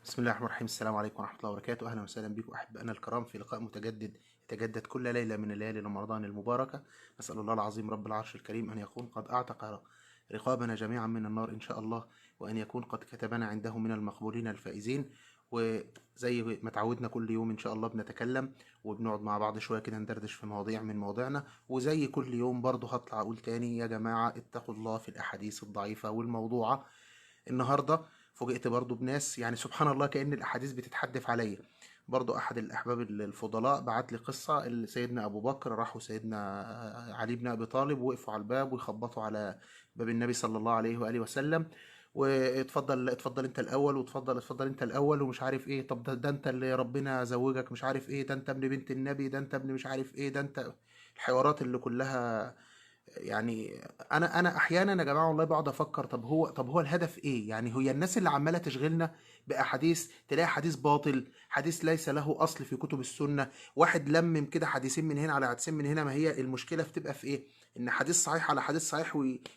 بسم الله الرحمن الرحيم. السلام عليكم ورحمة الله وبركاته. أهلا وسهلا بكم أحبائنا الكرام في لقاء متجدد يتجدد كل ليلة من الليالي رمضان المباركة. نسأل الله العظيم رب العرش الكريم أن يكون قد أعتق رقابنا جميعا من النار إن شاء الله، وأن يكون قد كتبنا عنده من المقبولين الفائزين. وزي ما تعودنا كل يوم إن شاء الله بنتكلم وبنقعد مع بعض شوية كده ندردش في مواضيع من مواضيعنا، وزي كل يوم برضه هطلع أقول تاني يا جماعة اتقوا الله في الأحاديث الضعيفة والموضوعة. النهارده فوجئت برضو بناس، يعني سبحان الله كأن الأحاديث بتتحدف عليا. برضو أحد الأحباب الفضلاء بعت لي قصة سيدنا أبو بكر راحوا سيدنا علي بن أبي طالب، وقفوا على الباب ويخبطوا على باب النبي صلى الله عليه وآله وسلم، واتفضل اتفضل انت الاول، واتفضل اتفضل انت الاول، ومش عارف ايه. طب ده انت اللي ربنا زوجك، مش عارف ايه، ده انت ابن بنت النبي، ده انت ابن مش عارف ايه، ده انت. الحوارات اللي كلها يعني انا احيانا يا جماعه والله بقعد افكر، طب هو الهدف ايه؟ يعني هي الناس اللي عماله تشغلنا باحاديث، تلاقي حديث باطل، حديث ليس له اصل في كتب السنه، واحد لمم كده حديثين من هنا على حديثين من هنا. ما هي المشكله بتبقى في ايه؟ ان حديث صحيح على حديث صحيح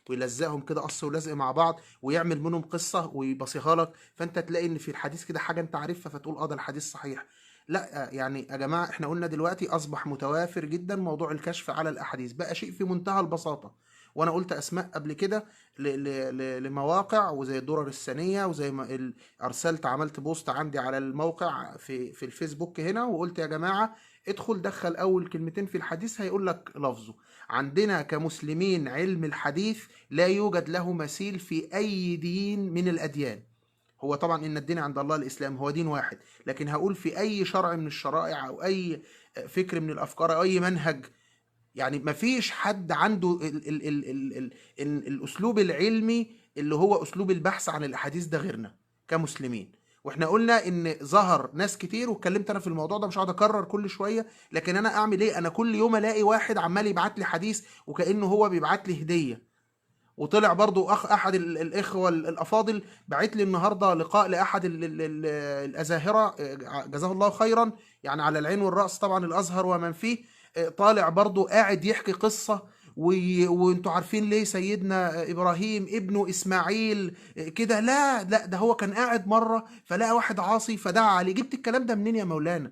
ويلزقهم كده قص ولزق مع بعض، ويعمل منهم قصه ويبصيها لك، فانت تلاقي ان في الحديث كده حاجه انت عارفها فتقول ده الحديث صحيح. لا يعني يا جماعة، احنا قلنا دلوقتي اصبح متوافر جدا موضوع الكشف على الاحاديث، بقى شيء في منتهى البساطة. وانا قلت اسماء قبل كده لمواقع، وزي الدرر السنية، وزي ما ارسلت عملت بوست عندي على الموقع في الفيسبوك هنا، وقلت يا جماعة ادخل دخل اول كلمتين في الحديث هيقول لك لفظه. عندنا كمسلمين علم الحديث لا يوجد له مثيل في اي دين من الاديان. هو طبعا ان الدين عند الله الاسلام، هو دين واحد، لكن هقول في اي شرع من الشرائع او اي فكر من الافكار او اي منهج، يعني مفيش حد عنده الاسلوب العلمي اللي هو اسلوب البحث عن الاحاديث ده غيرنا كمسلمين. واحنا قلنا ان ظهر ناس كتير، واتكلمت انا في الموضوع ده، مش هقعد اكرر كل شويه، لكن انا اعمل ايه؟ انا كل يوم الاقي واحد عمال يبعت لي حديث وكانه هو بيبعت لي هديه. وطلع برضو احد الاخوه الافاضل بعت لي النهارده لقاء لاحد الازاهره، جزاه الله خيرا، يعني على العين والراس طبعا الازهر ومن فيه. طالع برضو قاعد يحكي قصه، وانتوا عارفين ليه سيدنا ابراهيم ابنه اسماعيل كده؟ لا لا، ده هو كان قاعد مره فلقى واحد عاصي فدعا عليه. جبت الكلام ده منين يا مولانا؟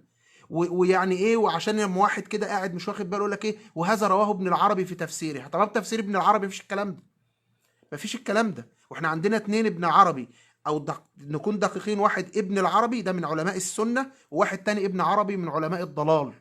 ويعني ايه؟ وعشان لما واحد كده قاعد مش واخد باله يقول لك ايه، وهذا رواه ابن العربي في تفسيره. طب تفسير ابن العربي مفيش الكلام ده، مفيش الكلام ده. واحنا عندنا اتنين ابن عربي، او نكون دقيقين، واحد ابن العربي ده من علماء السنة، وواحد تاني ابن عربي من علماء الضلال.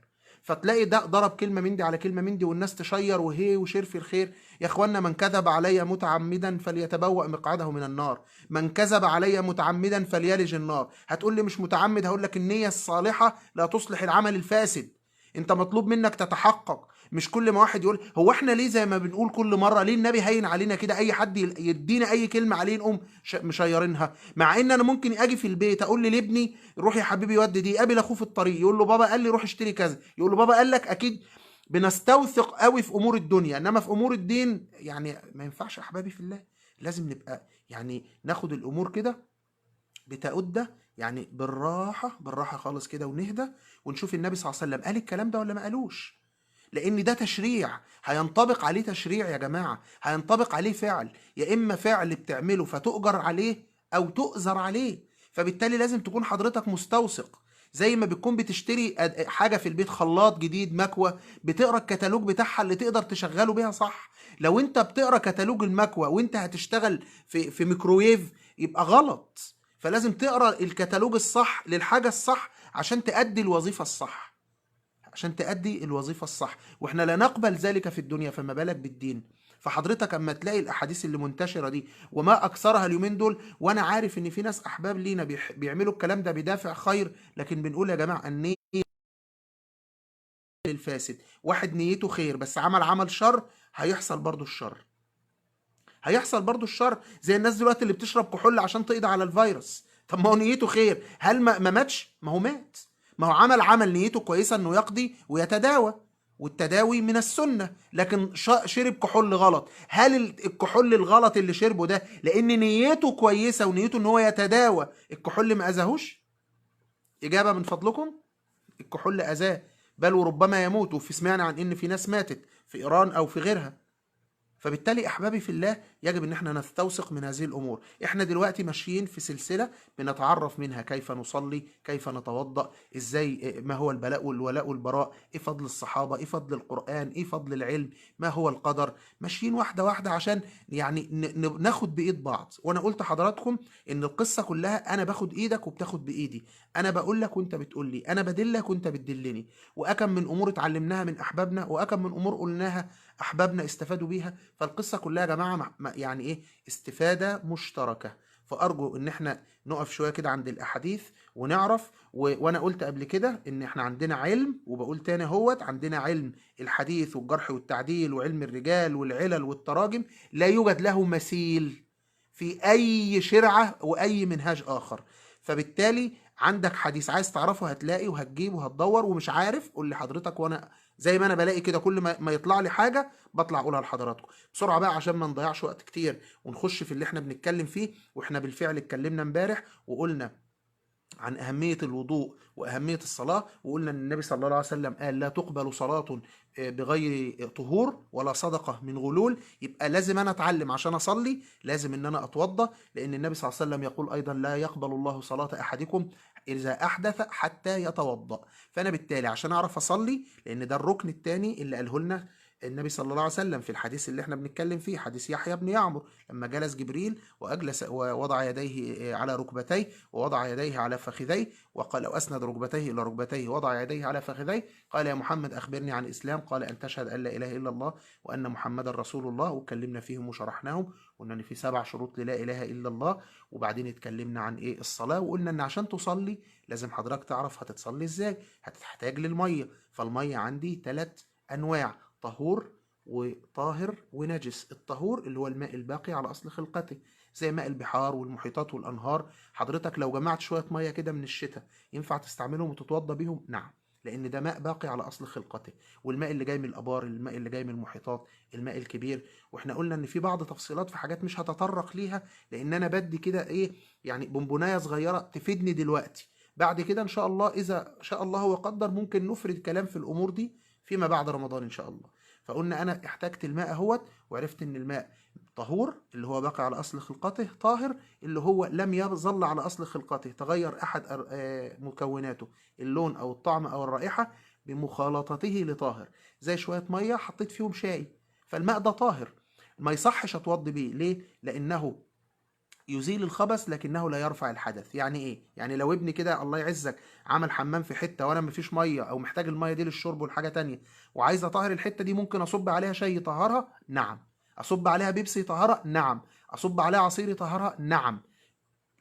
فتلاقي ده ضرب كلمة من دي على كلمة من دي، والناس تشير وهي وشير في الخير. يا اخوانا، من كذب علي متعمدا فليتبوأ مقعده من النار. من كذب علي متعمدا فليلج النار. هتقول لي مش متعمد، هقول لك النية الصالحة لا تصلح العمل الفاسد. انت مطلوب منك تتحقق، مش كل ما واحد يقول. هو احنا ليه زي ما بنقول كل مره، ليه النبي هين علينا كده اي حد يدينا اي كلمه عليه نقوم مشيرينها؟ مع ان انا ممكن اجي في البيت اقول لابني روح يا حبيبي ودي دي، قابل اخوه في الطريق يقول له بابا قال لي روح اشتري كذا، يقول له بابا قال لك. اكيد بنستوثق قوي في امور الدنيا، انما في امور الدين يعني ما ينفعش. احبابي في الله، لازم نبقى يعني ناخد الامور كده بتأدة، يعني بالراحة بالراحة خالص كده، ونهدى ونشوف النبي صلى الله عليه وسلم قال الكلام ده ولا ما قالوش. لان ده تشريع، هينطبق عليه تشريع يا جماعة، هينطبق عليه فعل، يا اما فعل بتعمله فتؤجر عليه او تؤذر عليه. فبالتالي لازم تكون حضرتك مستوثق. زي ما بتكون بتشتري حاجة في البيت، خلاط جديد، مكوة، بتقرا الكتالوج بتاعها اللي تقدر تشغله بيها صح. لو انت بتقرا كتالوج المكوة وانت هتشتغل في ميكرويف يبقى غلط. فلازم تقرا الكتالوج الصح للحاجة الصح عشان تأدي الوظيفة الصح، عشان تأدي الوظيفة الصح. واحنا لا نقبل ذلك في الدنيا، فما بالك بالدين. فحضرتك اما تلاقي الاحاديث اللي منتشره دي وما اكثرها اليومين دول، وانا عارف ان في ناس احباب لينا بيعملوا الكلام ده بدافع خير، لكن بنقول يا جماعه النيه الفاسد. واحد نيته خير بس عمل شر، هيحصل برضو الشر، هيحصل برضو الشر. زي الناس دلوقتي اللي بتشرب كحول عشان تقضي على الفيروس. طب ما هو نيته خير، هل ما ماتش؟ ما هو مات. ما هو عمل نيته كويسة انه يقضي ويتداوى، والتداوي من السنة، لكن شرب كحول غلط. هل الكحول الغلط اللي شربه ده لان نيته كويسة ونيته ان هو يتداوى الكحول ما اذاهوش؟ اجابة من فضلكم. الكحول اذاه، بل وربما يموت. وفي سمعنا عن ان في ناس ماتت في ايران او في غيرها. فبالتالي احبابي في الله يجب ان احنا نستوثق من هذه الامور. احنا دلوقتي ماشيين في سلسله بنتعرف منها كيف نصلي، كيف نتوضا، ازاي، ما هو البلاء والولاء والبراء، ايه فضل الصحابه، ايه فضل القران، ايه فضل العلم، ما هو القدر. ماشيين واحده واحده عشان يعني ناخد بايد بعض. وانا قلت لحضراتكم ان القصه كلها انا باخد ايدك وبتاخد بايدي، انا بقول لك وانت بتقول لي، انا بدلك وانت بتدلني. واكم من امور اتعلمناها من احبابنا، واكم من امور قلناها احبابنا استفادوا بيها. فالقصه كلها يا جماعه يعني ايه، استفاده مشتركه. فارجو ان احنا نقف شويه كده عند الاحاديث ونعرف. وانا قلت قبل كده ان احنا عندنا علم، وبقول تاني اهوت، عندنا علم الحديث والجرح والتعديل وعلم الرجال والعلل والتراجم، لا يوجد له مثيل في اي شرعه واي منهاج اخر. فبالتالي عندك حديث عايز تعرفه هتلاقي وهتجيب وهتدور، ومش عارف قول لي حضرتك، وانا زي ما انا بلاقي كده كل ما يطلع لي حاجه بطلع اقولها لحضراتكم بسرعه بقى عشان ما نضيعش وقت كتير ونخش في اللي احنا بنتكلم فيه. واحنا بالفعل اتكلمنا امبارح وقلنا عن أهمية الوضوء وأهمية الصلاة، وقلنا أن النبي صلى الله عليه وسلم قال لا تقبل صلاة بغير طهور ولا صدقة من غلول. يبقى لازم أنا أتعلم عشان أصلي، لازم أن أنا أتوضى، لأن النبي صلى الله عليه وسلم يقول أيضا لا يقبل الله صلاة أحدكم إذا أحدث حتى يتوضأ. فأنا بالتالي عشان أعرف أصلي، لأن ده الركن الثاني اللي قاله لنا النبي صلى الله عليه وسلم في الحديث اللي احنا بنتكلم فيه، حديث يحيى بن يعمر لما جلس جبريل وأجلس ووضع يديه على ركبتيه ووضع يديه على فخذيه، وقال وأسند ركبتيه إلى ركبتيه ووضع يديه على فخذيه، قال يا محمد أخبرني عن الإسلام، قال أن تشهد أن لا إله إلا الله وأن محمدا رسول الله. واتكلمنا فيهم وشرحناهم، قلنا إن في 7 شروط للا إله إلا الله. وبعدين اتكلمنا عن إيه الصلاة، وقلنا إن عشان تصلي لازم حضرتك تعرف هتتصلي إزاي. هتحتاج للمية، فالمية عندي 3 أنواع: طهور وطاهر ونجس. الطهور اللي هو الماء الباقي على أصل خلقته، زي ماء البحار والمحيطات والأنهار. حضرتك لو جمعت شوية مية كده من الشتاء ينفع تستعملهم وتتوضى بيهم؟ نعم، لأن ده ماء باقي على أصل خلقته. والماء اللي جاي من الآبار، الماء اللي جاي من المحيطات، الماء الكبير. واحنا قلنا ان في بعض تفصيلات في حاجات مش هتطرق ليها، لان انا بدي كده ايه يعني بونبونايه صغيره تفيدني دلوقتي. بعد كده ان شاء الله اذا شاء الله وقدر ممكن نفرد كلام في الامور دي فيما بعد رمضان ان شاء الله. فقلنا انا احتجت الماء اهوت، وعرفت ان الماء طهور اللي هو باقي على اصل خلقته، طاهر اللي هو لم يظل على اصل خلقته، تغير احد مكوناته، اللون او الطعم او الرائحه، بمخالطته لطاهر. زي شويه ميه حطيت فيهم شاي، فالماء ده طاهر، ما يصحش اتوضي بيه. ليه؟ لانه يزيل الخبث لكنه لا يرفع الحدث. يعني ايه؟ يعني لو ابني كده الله يعزك عمل حمام في حته وانا مفيش ميه، او محتاج الميه دي للشرب والحاجه تانية، وعايز اطهر الحته دي، ممكن اصب عليها شاي يطهرها؟ نعم. اصب عليها بيبسي يطهرها؟ نعم. اصب عليها عصير يطهرها؟ نعم.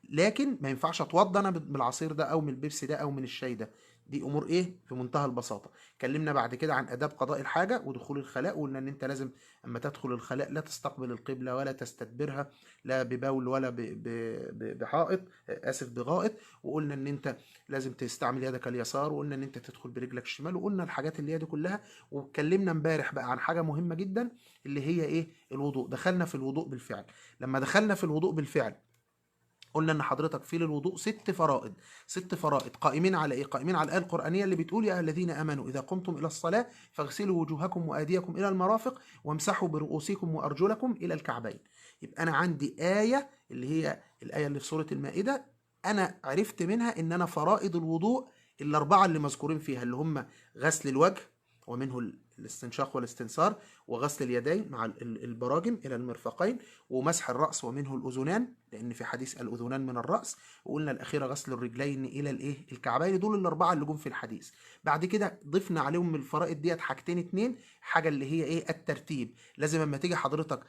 لكن ما ينفعش اتوضى انا بالعصير ده او من البيبسي ده او من الشاي ده. دي امور ايه في منتهى البساطه. اتكلمنا بعد كده عن اداب قضاء الحاجه ودخول الخلاء، وقلنا ان انت لازم اما تدخل الخلاء لا تستقبل القبله ولا تستدبرها، لا ببول ولا بحائط، اسف بغائط. وقلنا ان انت لازم تستعمل يدك اليسار، وقلنا ان انت تدخل برجلك الشمال، وقلنا الحاجات اللي هي دي كلها. واتكلمنا امبارح بقى عن حاجه مهمه جدا اللي هي ايه؟ الوضوء. دخلنا في الوضوء بالفعل. لما دخلنا في الوضوء بالفعل قلنا ان حضرتك في للوضوء 6 فرائض. 6 فرائض قائمين على ايه؟ قائمين على الايه القرانيه اللي بتقول يا ايها الذين امنوا اذا قمتم الى الصلاه فاغسلوا وجوهكم وايديكم الى المرافق وامسحوا برؤوسكم وارجلكم الى الكعبين. يبقى انا عندي ايه اللي هي الايه اللي في سوره المائده، انا عرفت منها ان انا فرائض الوضوء الاربعه اللي مذكورين فيها، اللي هم غسل الوجه ومنه الاستنشاق والاستنثار، وغسل اليدين مع البراجم الى المرفقين، ومسح الراس ومنه الاذنان، لان في حديث الاذنان من الراس. وقلنا الاخيره غسل الرجلين الى الايه الكعبين. دول الاربعه اللي جم في الحديث. بعد كده ضفنا عليهم من الفرائض ديت حاجتين 2. حاجه اللي هي ايه؟ الترتيب. لازم لما تيجي حضرتك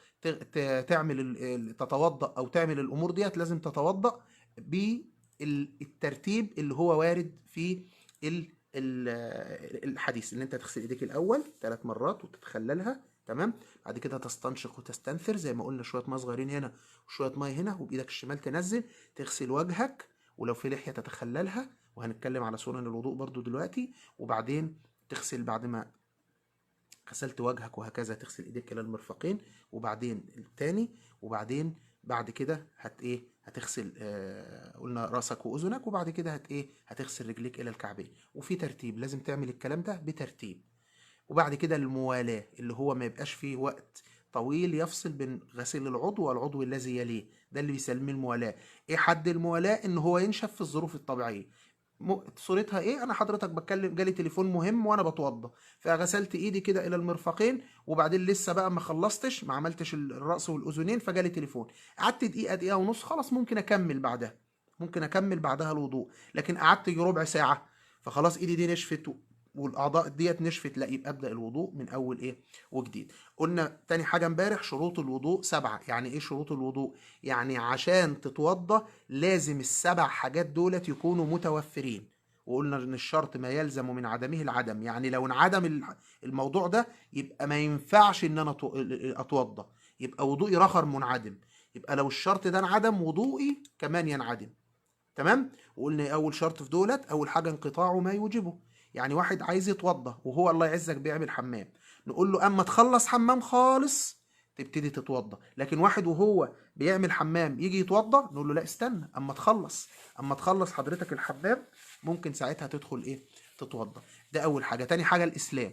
تعمل تتوضا او تعمل الامور ديت لازم تتوضا بالترتيب اللي هو وارد في الحديث، اللي انت تغسل ايديك الاول 3 مرات وتتخللها، تمام. بعد كده تستنشق وتستنثر زي ما قلنا، شويه ميه صغيرين هنا وشويه ميه هنا، وبايدك الشمال تنزل. تغسل وجهك، ولو في لحيه تتخللها، وهنتكلم على سنن الوضوء برضو دلوقتي. وبعدين تغسل بعد ما غسلت وجهك وهكذا تغسل ايديك الى المرفقين، وبعدين التاني، وبعدين بعد كده هتغسل قلنا راسك واذنك، وبعد كده هتغسل رجليك الى الكعبين. وفي ترتيب، لازم تعمل الكلام ده بترتيب. وبعد كده الموالاة اللي هو ما يبقاش فيه وقت طويل يفصل بين غسيل العضو والعضو الذي يليه، ده اللي بيسميه الموالاة. ايه حد الموالاة؟ ان هو ينشف في الظروف الطبيعية. صورتها ايه؟ انا حضرتك بتكلم، جالي تليفون مهم وانا بتوضى، فغسلت ايدي كده الى المرفقين، وبعدين لسه بقى ما خلصتش، ما عملتش الراس والاذنين، فجالي تليفون، قعدت دقيقه، دقيقه ونص، خلاص ممكن اكمل بعدها، ممكن اكمل بعدها الوضوء. لكن قعدت يجي ربع ساعه، فخلاص ايدي دي نشفت والاعضاء ديت نشفت، لا يبقى ابدا الوضوء من اول ايه وجديد. قلنا تاني حاجه امبارح شروط الوضوء 7. يعني ايه شروط الوضوء؟ يعني عشان تتوضى لازم ال7 حاجات دولت يكونوا متوفرين. وقلنا ان الشرط ما يلزم من عدمه العدم، يعني لو انعدم الموضوع ده يبقى ما ينفعش ان انا اتوضى، يبقى وضوئي رخر منعدم. يبقى لو الشرط ده انعدم وضوئي كمان ينعدم. تمام. وقلنا اول شرط في دولت، اول حاجه انقطاع ما يوجبه. يعني واحد عايز يتوضى وهو الله يعزك بيعمل حمام، نقول له اما تخلص حمام خالص تبتدي تتوضى. لكن واحد وهو بيعمل حمام يجي يتوضى، نقول له لا استنى اما تخلص، اما تخلص حضرتك الحمام ممكن ساعتها تدخل ايه تتوضى. ده اول حاجه. تاني حاجه الاسلام.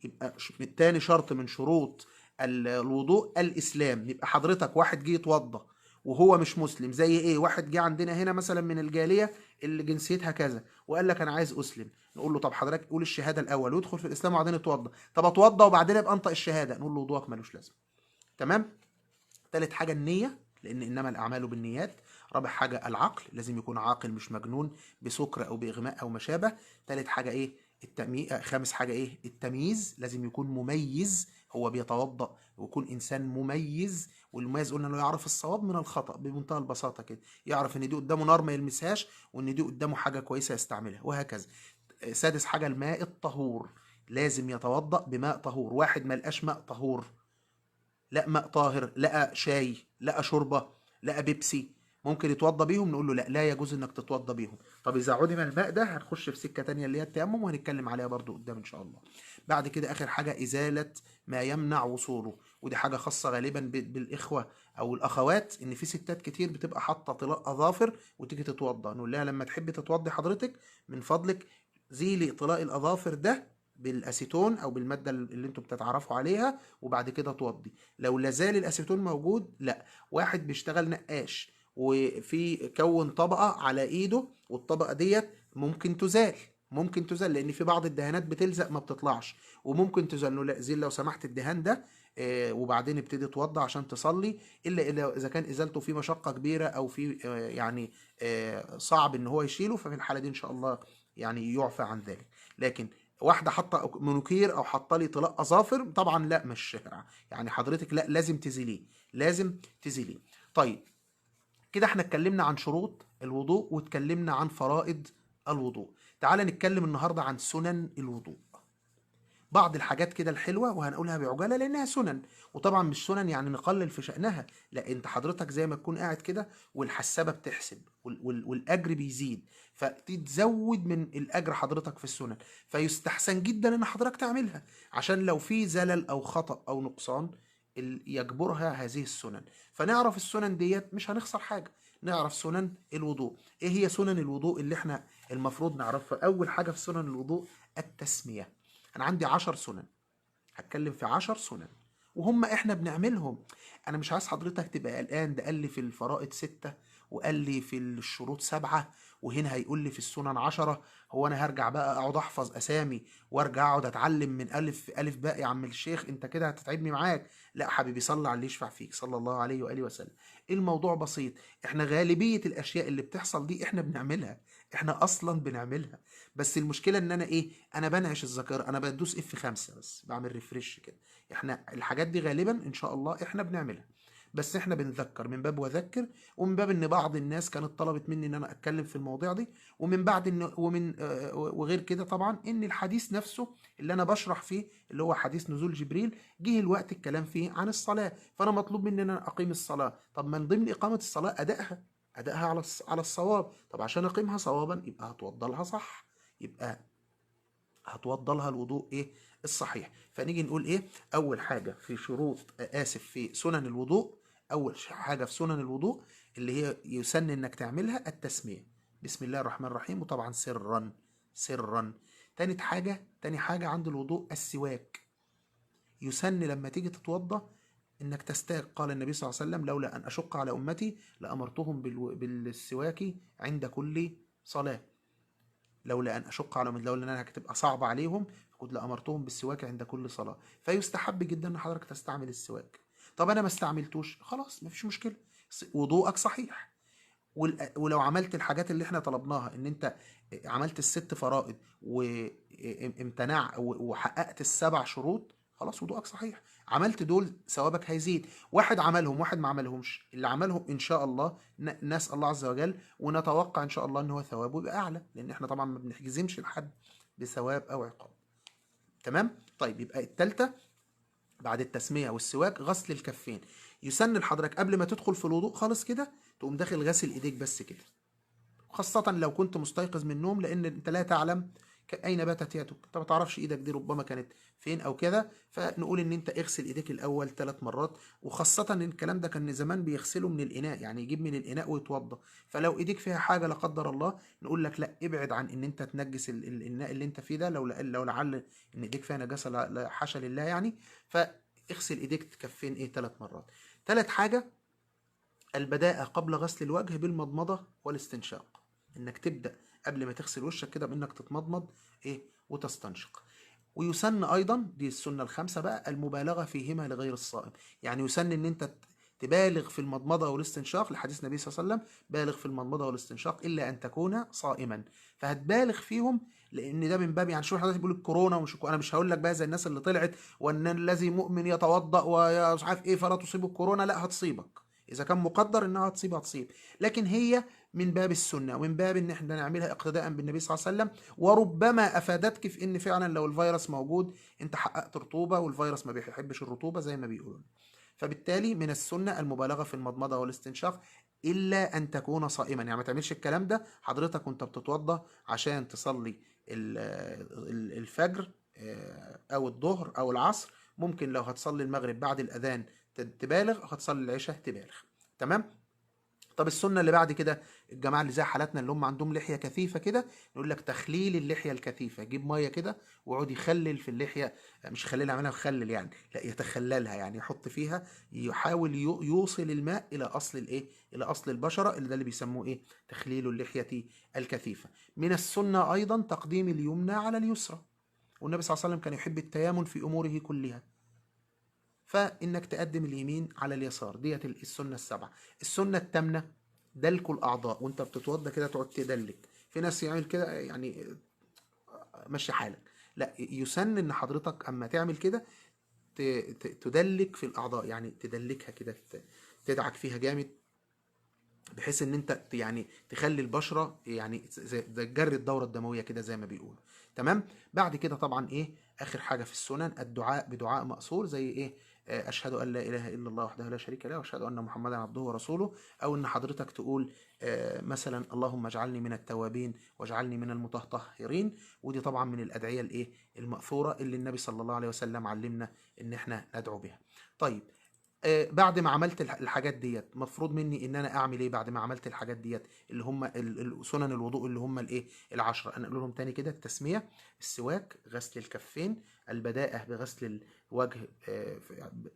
يبقى تاني شرط من شروط الوضوء الاسلام. يبقى حضرتك واحد جه يتوضى وهو مش مسلم، زي ايه؟ واحد جه عندنا هنا مثلا من الجاليه اللي جنسيتها كذا وقال لك انا عايز اسلم، نقول له طب حضرتك قول الشهاده الاول ويدخل في الاسلام وبعدين اتوضى. طب اتوضى وبعدين ابقى انطق الشهاده، نقول له وضوءك ملوش لازمه. تمام. تالت حاجه النيه، لان انما الاعمال بالنيات. رابع حاجه العقل، لازم يكون عاقل مش مجنون بسكر او باغماء او ما شابه. تالت حاجه ايه خامس حاجه ايه التمييز، لازم يكون مميز، هو بيتوضا ويكون انسان مميز. والمميز قلنا انه يعرف الصواب من الخطا بمنتهى البساطه كده، يعرف ان دي قدامه نار ما يلمسهاش، وان دي قدامه حاجه كويسه يستعملها، وهكذا. سادس حاجه الماء الطهور، لازم يتوضا بماء طهور. واحد ما لقاش ماء طهور، لا ماء طاهر، لقى شاي، لقى شوربه، لقى بيبسي، ممكن يتوضى بيهم؟ نقول له لا، لا يجوز انك تتوضى بيهم. طب اذا عدم الماء ده هنخش في سكه تانية اللي هي التيمم، وهنتكلم عليها برضو قدام ان شاء الله. بعد كده اخر حاجه ازاله ما يمنع وصوله، ودي حاجه خاصه غالبا بالاخوه او الاخوات، ان في ستات كتير بتبقى حاطه طلاء اظافر وتيجي تتوضى، نقول لها لما تحبي تتوضي حضرتك من فضلك زيلي طلاء الاظافر ده بالاسيتون او بالماده اللي انتوا بتتعرفوا عليها، وبعد كده توضي. لو لازال الاسيتون موجود، لا. واحد بيشتغل نقاش وفي كون طبقه على ايده، والطبقه ديت ممكن تزال، ممكن تزال لان في بعض الدهانات بتلزق ما بتطلعش، وممكن تزال. لا زيل لو سمحت الدهان ده، وبعدين ابتدي توضى عشان تصلي، الا اذا كان ازالته في مشقه كبيره او في يعني صعب ان هو يشيله، ففي الحاله دي ان شاء الله يعني يعفى عن ذلك. لكن واحده حاطه منوكير او حاطه لي طلاق اظافر، طبعا لا مش يعني حضرتك لا، لازم تزيليه، لازم تزيليه. طيب كده احنا اتكلمنا عن شروط الوضوء واتكلمنا عن فرائض الوضوء. تعال نتكلم النهارده عن سنن الوضوء، بعض الحاجات كده الحلوه وهنقولها بعجاله لانها سنن. وطبعا مش سنن يعني نقلل في شأنها، لا، انت حضرتك زي ما تكون قاعد كده والحسابه بتحسب والاجر بيزيد، فتتزود من الاجر حضرتك في السنن، فيستحسن جدا ان حضرتك تعملها عشان لو في زلل او خطأ او نقصان يجبرها هذه السنن. فنعرف السنن ديت مش هنخسر حاجه. نعرف سنن الوضوء. ايه هي سنن الوضوء اللي احنا المفروض نعرفها؟ اول حاجه في سنن الوضوء التسميه. انا عندي 10 سنن، هتكلم في 10 سنن وهم احنا بنعملهم. انا مش عايز حضرتك تبقى قلقان، ده قال لي في الفرائض 6 وقال لي في الشروط 7 وهنا هيقول لي في السنن 10. هو انا هرجع بقى اقعد احفظ اسامي وارجع اقعد اتعلم من الف باء يا عم الشيخ؟ انت كده هتتعبني معاك. لا حبيبي، صلى على اللي يشفع فيك صلى الله عليه واله وسلم. الموضوع بسيط. احنا غالبية الاشياء اللي بتحصل دي احنا بنعملها، احنا اصلا بنعملها. بس المشكله ان انا ايه، انا بنعش الذاكره، انا بدوس F5 بس، بعمل ريفرش كده. احنا الحاجات دي غالبا ان شاء الله احنا بنعملها، بس احنا بنذكر من باب وذكر، ومن باب ان بعض الناس كانت طلبت مني ان انا اتكلم في المواضيع دي، ومن بعد ان وغير كده طبعا ان الحديث نفسه اللي انا بشرح فيه اللي هو حديث نزول جبريل جه الوقت الكلام فيه عن الصلاه، فانا مطلوب مني ان انا اقيم الصلاه. طب من ضمن اقامه الصلاه ادائها على الصواب. طب عشان اقيمها صوابا يبقى هتوضى لها صح، يبقى هتوضى لها الوضوء ايه الصحيح. فنيجي نقول ايه اول حاجه في شروط في سنن الوضوء. اول حاجه في سنن الوضوء اللي هي يسن انك تعملها التسميه، بسم الله الرحمن الرحيم، وطبعا سرا سرا. تاني حاجه عند الوضوء السواك. يسن لما تيجي تتوضى انك تستاك. قال النبي صلى الله عليه وسلم: لولا ان اشق على امتي لامرتهم بالسواك عند كل صلاة. لولا ان اشق على امتي، لولا انها هتبقى صعبة عليهم كنت لامرتهم بالسواك عند كل صلاة. فيستحب جدا ان حضرتك تستعمل السواك. طب انا ما استعملتوش، خلاص مفيش مشكلة، وضوءك صحيح. ولو عملت الحاجات اللي احنا طلبناها، ان انت عملت الست فرائض وامتنع وحققت السبع شروط، خلاص وضوءك صحيح. عملت دول ثوابك هيزيد. واحد عملهم واحد ما عملهمش، اللي عملهم ان شاء الله نسأل الله عز وجل ونتوقع ان شاء الله ان هو ثوابه يبقى اعلى، لان احنا طبعا ما بنحجزمش لحد بثواب او عقاب. تمام. طيب يبقى التالتة بعد التسمية والسواك غسل الكفين. يسن لحضرتك قبل ما تدخل في الوضوء خالص كده تقوم داخل غاسل ايديك بس كده، خاصة لو كنت مستيقظ من النوم، لأن أنت لا تعلم أين باتت يدك، أنت ما تعرفش إيدك دي ربما كانت فين أو كده. فنقول إن أنت اغسل إيديك الأول 3 مرات، وخاصة إن الكلام ده كان زمان بيغسله من الإناء، يعني يجيب من الإناء ويتوضأ. فلو إيديك فيها حاجة لا قدر الله نقول لك لا، ابعد عن إن أنت تنجس الإناء اللي أنت فيه ده، لو لعل إن إيديك فيها نجاسة، حاشا لله يعني. فاغسل إيديك تكفين 3 مرات. تالت حاجة البداءة قبل غسل الوجه بالمضمضة والاستنشاق، انك تبدأ قبل ما تغسل وشك كده بانك تتمضمض وتستنشق. ويسن ايضا، دي السنة الخامسة بقى، المبالغة فيهما لغير الصائم. يعني يسن ان انت تبالغ في المضمضة والاستنشاق لحديث النبي صلى الله عليه وسلم: بالغ في المضمضة والاستنشاق الا ان تكون صائما. فهتبالغ فيهم، لان ده من باب يعني شو حضرتك بيقول الكورونا ومش انا مش هقول لك بقى زي الناس اللي طلعت وان الذي مؤمن يتوضأ ومش عارف فلا تصيب الكورونا. لا، هتصيبك اذا كان مقدر انها تصيب هتصيب، لكن هي من باب السنه ومن باب ان احنا نعملها اقتداء بالنبي صلى الله عليه وسلم. وربما افادتك في ان فعلا لو الفيروس موجود انت حققت رطوبه، والفيروس ما بيحبش الرطوبه زي ما بيقولوا. فبالتالي من السنه المبالغه في المضمضه والاستنشاق الا ان تكون صائما. يعني ما تعملش الكلام ده حضرتك وانت بتتوضا عشان تصلي الفجر او الظهر او العصر. ممكن لو هتصلي المغرب بعد الاذان تبالغ، هتصلي العشاء تبالغ. تمام. طب السنه اللي بعد كده، الجماعه اللي زي حالاتنا اللي هم عندهم لحيه كثيفه كده، نقول لك تخليل اللحيه الكثيفه. يجيب ميه كده ويقعد يخلل في اللحيه، مش خليلها عملها يخلل يعني، لا يتخللها يعني يحط فيها، يحاول يوصل الماء الى اصل الى اصل البشره، اللي ده اللي بيسموه تخليل اللحيه الكثيفه. من السنه ايضا تقديم اليمنى على اليسرى، والنبي صلى الله عليه وسلم كان يحب التيامن في اموره كلها، فانك تقدم اليمين على اليسار. ديت السنه السبعه. السنه الثامنه دلك الاعضاء، وانت بتتوضى كده تقعد تدلك. في ناس يعمل كده يعني مشي حالك، لا، يسن ان حضرتك اما تعمل كده تدلك في الاعضاء، يعني تدلكها كده، تدعك فيها جامد، بحيث ان انت يعني تخلي البشره يعني زي تجري الدوره الدمويه كده زي ما بيقولوا. تمام. بعد كده طبعا اخر حاجه في السنن الدعاء بدعاء مأثور، زي اشهد ان لا اله الا الله وحده لا شريك له واشهد ان محمدا عبده ورسوله. او ان حضرتك تقول مثلا اللهم اجعلني من التوابين واجعلني من المتطهرين. ودي طبعا من الادعيه المأثوره اللي النبي صلى الله عليه وسلم علمنا ان احنا ندعو بها. طيب بعد ما عملت الحاجات ديت مفروض مني ان انا اعمل ايه بعد ما عملت الحاجات ديت اللي هم سنن الوضوء اللي هم العشرة. انا اقول لهم تاني كده: التسمية، السواك، غسل الكفين، البداءة بغسل الوجه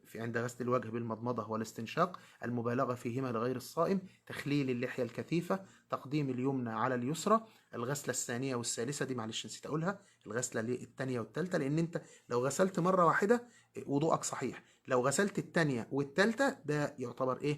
في عند غسل الوجه بالمضمضة والاستنشاق، المبالغة فيهما لغير الصائم، تخليل اللحية الكثيفة، تقديم اليمنى على اليسرى، الغسلة الثانية والثالثة. دي معلش نسيت اقولها، الغسلة الثانية والثالثة، لان انت لو غسلت مرة واحدة وضوءك صحيح، لو غسلت التانية والتالتة ده يعتبر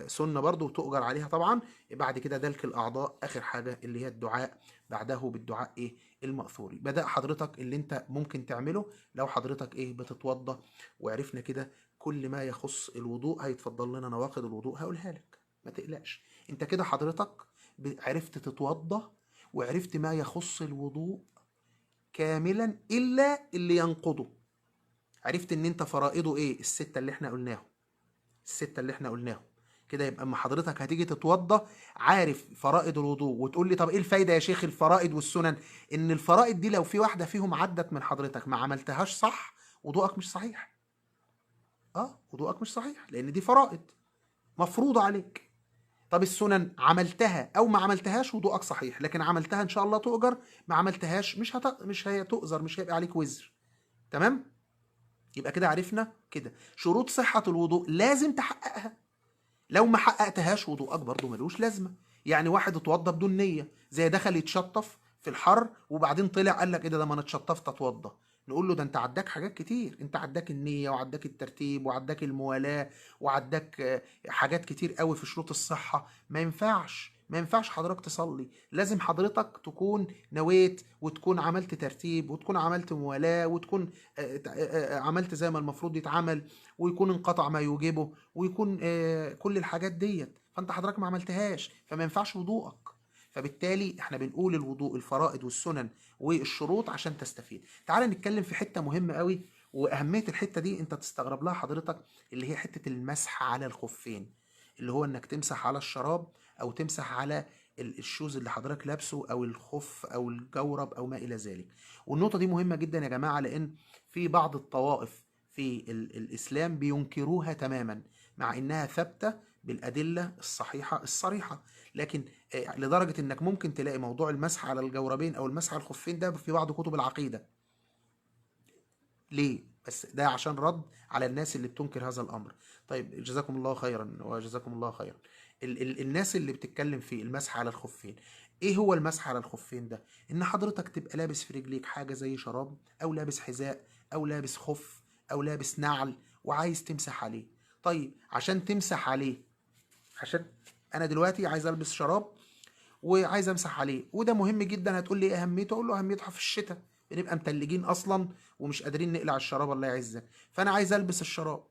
سنة برضو وتؤجر عليها طبعا. بعد كده دلك الأعضاء آخر حاجة اللي هي الدعاء بعده بالدعاء المأثوري. بدأ حضرتك اللي انت ممكن تعمله لو حضرتك بتتوضى. وعرفنا كده كل ما يخص الوضوء، هيتفضل لنا نواقض الوضوء هقولها لك، ما تقلقش. انت كده حضرتك عرفت تتوضى وعرفت ما يخص الوضوء كاملا إلا اللي ينقضه. عرفت ان انت فرائضه الستة اللي احنا قلناهم، الستة اللي احنا قلناهم كده. يبقى اما حضرتك هتيجي تتوضى عارف فرائض الوضوء، وتقول لي طب ايه الفايدة يا شيخ الفرائض والسنن؟ ان الفرائض دي لو في واحدة فيهم عدت من حضرتك ما عملتهاش صح، وضوءك مش صحيح. وضوءك مش صحيح لان دي فرائض مفروضة عليك. طب السنن عملتها او ما عملتهاش وضوءك صحيح، لكن عملتها ان شاء الله تؤجر، ما عملتهاش مش هتؤجر، مش هيبقى عليك وزر. تمام. يبقى كده عرفنا كده شروط صحة الوضوء لازم تحققها. لو ما حققتهاش وضوءك برضه ملوش لازمه. يعني واحد اتوضى بدون نيه، زي دخل يتشطف في الحر وبعدين طلع قال لك ايه ده ما انا اتشطفت اتوضى. نقول له ده انت عداك حاجات كتير، انت عداك النيه وعداك الترتيب وعداك الموالاه وعداك حاجات كتير قوي في شروط الصحه. ما ينفعش حضرتك تصلي، لازم حضرتك تكون نويت وتكون عملت ترتيب وتكون عملت موالاه وتكون عملت زي ما المفروض يتعمل، ويكون انقطع ما يوجبه، ويكون كل الحاجات ديت، فانت حضرتك ما عملتهاش فما ينفعش وضوءك. فبالتالي احنا بنقول الوضوء الفرائض والسنن والشروط عشان تستفيد. تعال نتكلم في حتة مهمة قوي، واهمية الحتة دي انت تستغرب لها حضرتك، اللي هي حتة المسح على الخفين، اللي هو انك تمسح على الشراب او تمسح على الشوز اللي حضرتك لابسه او الخف او الجورب او ما الى ذلك. والنقطة دي مهمة جدا يا جماعة، لان في بعض الطوائف في الإسلام بينكروها تماما، مع إنها ثابتة بالأدلة الصحيحة الصريحة. لكن لدرجة إنك ممكن تلاقي موضوع المسح على الجوربين أو المسح على الخفين ده في بعض كتب العقيدة. ليه؟ بس ده عشان رد على الناس اللي بتنكر هذا الأمر. طيب جزاكم الله خيرا وجزاكم الله خيرا. الناس اللي بتتكلم في المسح على الخفين، ايه هو المسح على الخفين ده؟ ان حضرتك تبقى لابس في رجليك حاجة زي شراب او لابس حذاء او لابس خف او لابس نعل وعايز تمسح عليه. طيب عشان تمسح عليه، عشان انا دلوقتي عايز البس شراب وعايز امسح عليه، وده مهم جدا. هتقول لي ايه اهميته؟ اقول له اهميتها في الشتاء بنبقى متلجين اصلا ومش قادرين نقلع الشراب الله يعزك، فانا عايز البس الشراب.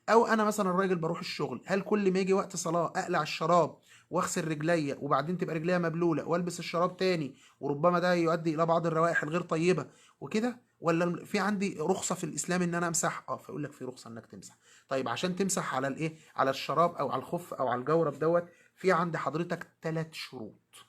او انا مثلا راجل بروح الشغل، هل كل ما يجي وقت صلاة اقلع الشراب واغسل رجليا وبعدين تبقى رجليا مبلولة والبس الشراب تاني، وربما ده يؤدي الى بعض الروائح الغير طيبة وكده؟ ولا في عندي رخصة في الاسلام ان انا امسح؟ فيقول لك في رخصة انك تمسح. طيب عشان تمسح على الايه، على الشراب او على الخف او على الجورب دوت، في عند حضرتك 3 شروط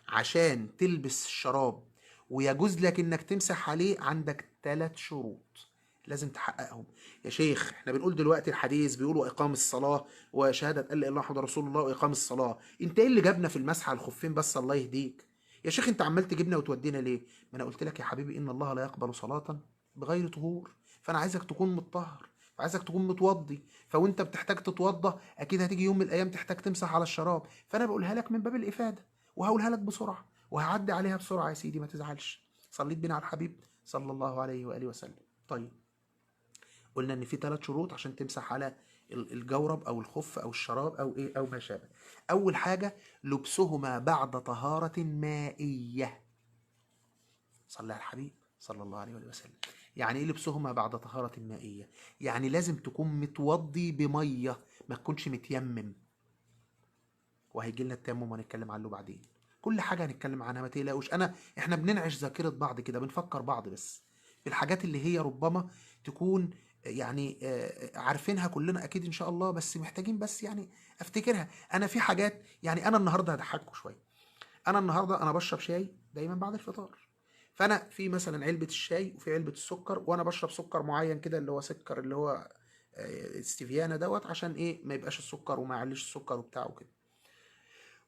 عشان تلبس الشراب ويجوز لك انك تمسح عليه. عندك 3 شروط لازم تحققهم. يا شيخ احنا بنقول دلوقتي الحديث بيقول واقام الصلاه وشهاده ان لا اله الا الله محمد رسول الله واقام الصلاه، انت ايه اللي جابنا في المسح على الخفين بس الله يهديك؟ يا شيخ انت عمال تجيبنا وتودينا ليه؟ ما انا قلت لك يا حبيبي ان الله لا يقبل صلاه بغير طهور، فانا عايزك تكون متطهر، عايزك تكون متوضي. فوانت بتحتاج تتوضى اكيد هتيجي يوم من الايام تحتاج تمسح على الشراب، فانا بقولها لك من باب الافاده وهقولها لك بسرعه وهعدي عليها بسرعه يا سيدي ما تزعلش. صليت بينا على الحبيب صلى الله عليه واله وسلم. طيب قلنا ان في 3 شروط عشان تمسح على الجورب او الخف او الشراب او ايه او ما شابه. اول حاجه لبسهما بعد طهاره مائيه. صلى على الحبيب صلى الله عليه وسلم. يعني ايه لبسهما بعد طهاره مائيه؟ يعني لازم تكون متوضي بميه، ما تكونش متيمم. وهيجي لنا التيمم وهنتكلم عنه بعدين. كل حاجه هنتكلم عنها ما تقلقوش. احنا بننعش ذاكره بعض كده، بنفكر بعض بس بالحاجات اللي هي ربما تكون يعني عارفينها كلنا اكيد ان شاء الله، بس محتاجين بس يعني افتكرها. انا في حاجات يعني انا النهارده هضحككم شويه. انا النهارده انا بشرب شاي دايما بعد الفطار، فانا في مثلا علبه الشاي وفي علبه السكر، وانا بشرب سكر معين كده اللي هو سكر اللي هو ستيفيانا دوت، عشان ايه ما يبقاش السكر وما يعليش السكر وبتاع وكده.